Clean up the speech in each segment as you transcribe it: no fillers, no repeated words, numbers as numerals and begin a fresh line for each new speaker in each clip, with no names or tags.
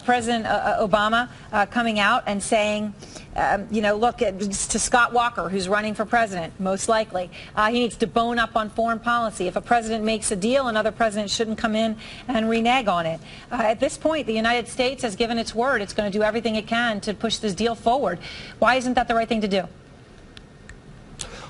President Obama coming out and saying, look, to Scott Walker, who's running for president, most likely, he needs to bone up on foreign policy. If a president makes a deal, another president shouldn't come in and renege on it. At this point, the United States has given its word. It's going to do everything it can to push this deal forward. Why isn't that the right thing to do?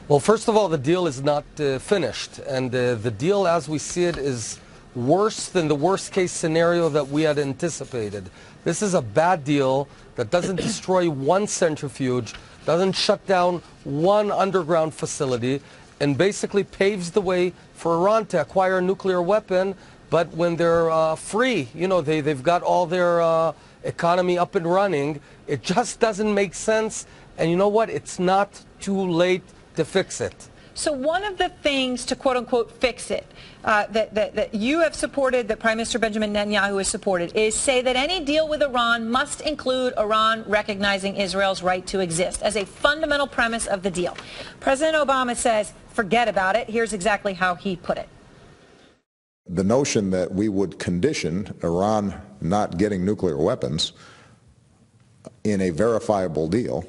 Well, first of all, the deal is not finished. And the deal, as we see it, is worse than the worst-case scenario that we had anticipated. This is a bad deal that doesn't destroy one centrifuge, doesn't shut down one underground facility, and basically paves the way for Iran to acquire a nuclear weapon. But when they're free, they've got all their economy up and running, it just doesn't make sense. And you know what? It's not too late to fix it.
So one of the things to quote-unquote fix it that you have supported, that Prime Minister Benjamin Netanyahu has supported, is say that any deal with Iran must include Iran recognizing Israel's right to exist as a fundamental premise of the deal. President Obama says, forget about it. Here's exactly how he put it.
The notion that we would condition Iran not getting nuclear weapons in a verifiable deal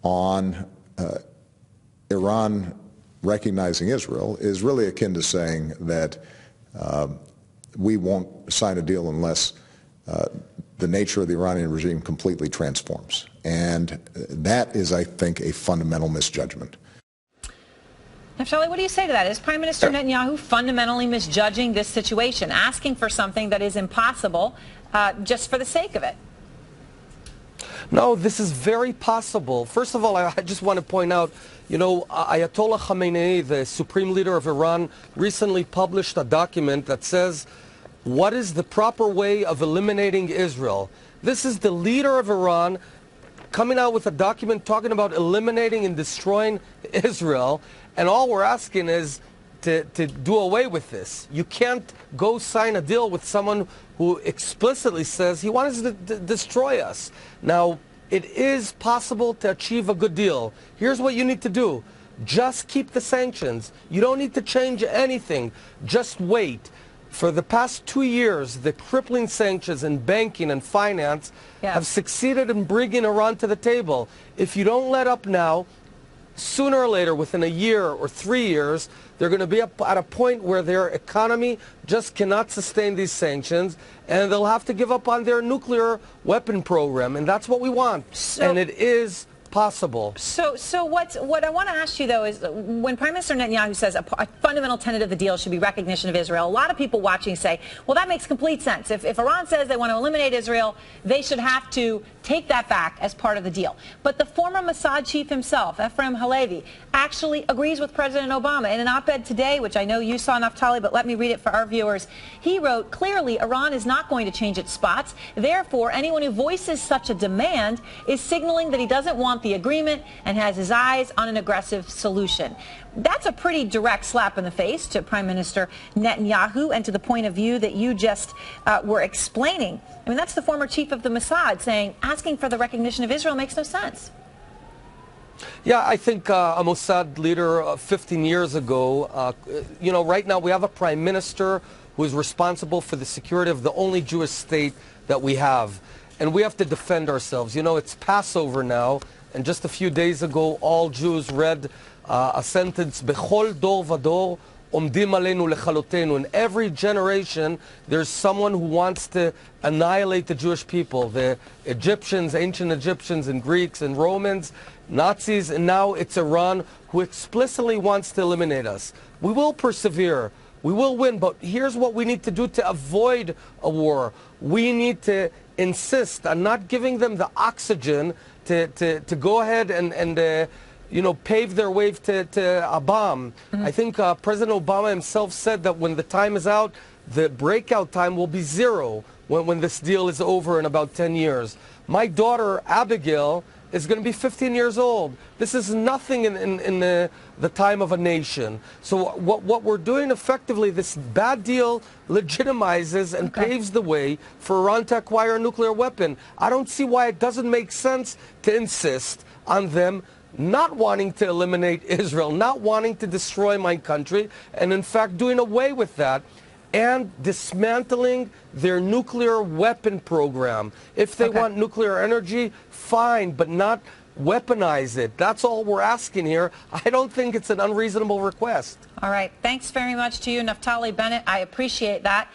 on Iran recognizing Israel is really akin to saying that we won't sign a deal unless the nature of the Iranian regime completely transforms. And that is, I think, a fundamental misjudgment.
Naftali, what do you say to that? Is Prime Minister Netanyahu fundamentally misjudging this situation, asking for something that is impossible just for the sake of it?
No, this is very possible. First of all, I just want to point out, Ayatollah Khamenei, the supreme leader of Iran, recently published a document that says, what is the proper way of eliminating Israel? This is the leader of Iran coming out with a document talking about eliminating and destroying Israel, and all we're asking is to do away with this. You can't go sign a deal with someone who explicitly says he wants to destroy us. Now, it is possible to achieve a good deal. Here's what you need to do. Just keep the sanctions. You don't need to change anything. Just wait. For the past 2 years, the crippling sanctions in banking and finance have succeeded in bringing Iran to the table. If you don't let up now, sooner or later, within a year or 3 years, they're going to be up at a point where their economy just cannot sustain these sanctions, and they'll have to give up on their nuclear weapon program, and that's what we want. And it is possible.
So what I want to ask you, though, is when Prime Minister Netanyahu says a fundamental tenet of the deal should be recognition of Israel, a lot of people watching say, well, that makes complete sense. If Iran says they want to eliminate Israel, they should have to take that back as part of the deal. But the former Mossad chief himself, Ephraim Halevi, actually agrees with President Obama. In an op-ed today, which I know you saw, Naftali, but let me read it for our viewers, he wrote, clearly, Iran is not going to change its spots. Therefore, anyone who voices such a demand is signaling that he doesn't want the agreement and has his eyes on an aggressive solution. That's a pretty direct slap in the face to Prime Minister Netanyahu and to the point of view that you just were explaining. I mean, that's the former chief of the Mossad saying asking for the recognition of Israel makes no sense.
Yeah, I think a Mossad leader 15 years ago, right now we have a prime minister who is responsible for the security of the only Jewish state that we have. And we have to defend ourselves. It's Passover now. And just a few days ago, all Jews read a sentence, Bechol dor vador omdim aleinu lechalotenu. In every generation, there's someone who wants to annihilate the Jewish people. The Egyptians, ancient Egyptians and Greeks and Romans, Nazis, and now it's Iran who explicitly wants to eliminate us. We will persevere. We will win, but here's what we need to do to avoid a war. We need to insist on not giving them the oxygen to go ahead and pave their way to a bomb. I think President Obama himself said that when the time is out, the breakout time will be zero when this deal is over in about 10 years. My daughter, Abigail, is going to be 15 years old. This is nothing in the time of a nation. So what we're doing effectively, this bad deal legitimizes and paves the way for Iran to acquire a nuclear weapon. I don't see why it doesn't make sense to insist on them not wanting to eliminate Israel, not wanting to destroy my country, and in fact doing away with that. and dismantling their nuclear weapon program. If they want nuclear energy, fine, but not weaponize it. That's all we're asking here. I don't think it's an unreasonable request.
All right. Thanks very much to you, Naftali Bennett. I appreciate that.